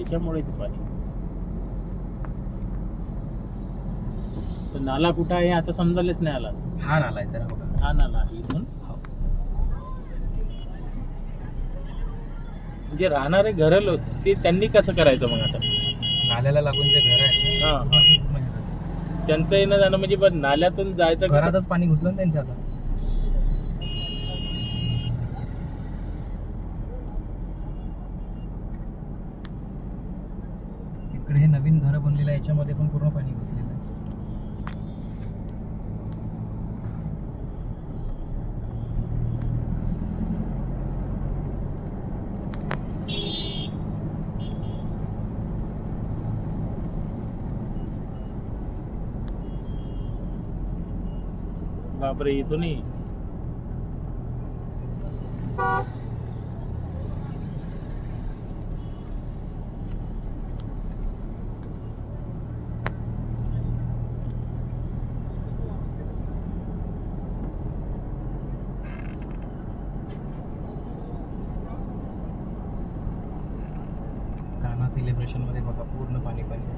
त्याच्यामुळे ते पाणी. तर नाला कुठं आहे आता समजायलाच नाही आला. हा नाला आहे सर, हा बघा. हा नाला आहे इथून. हो. म्हणजे राहणारे घर ते त्यांनी कसं करायचं मग आता? नाल्याला लागून जे घर आहे हा हा, त्यांचं येणं जाणं म्हणजे पण नाल्यातून जायचं का? घरातच पाणी घुसलं ना त्यांच्या आता. इकडे हे नवीन घर बनलेलं आहे, याच्यामध्ये पण पूर्ण पाणी घुसलेलं आहे. बापरे, इथूनही. कान्हा सेलिब्रेशन मध्ये बघा पूर्ण पाणी पाणी.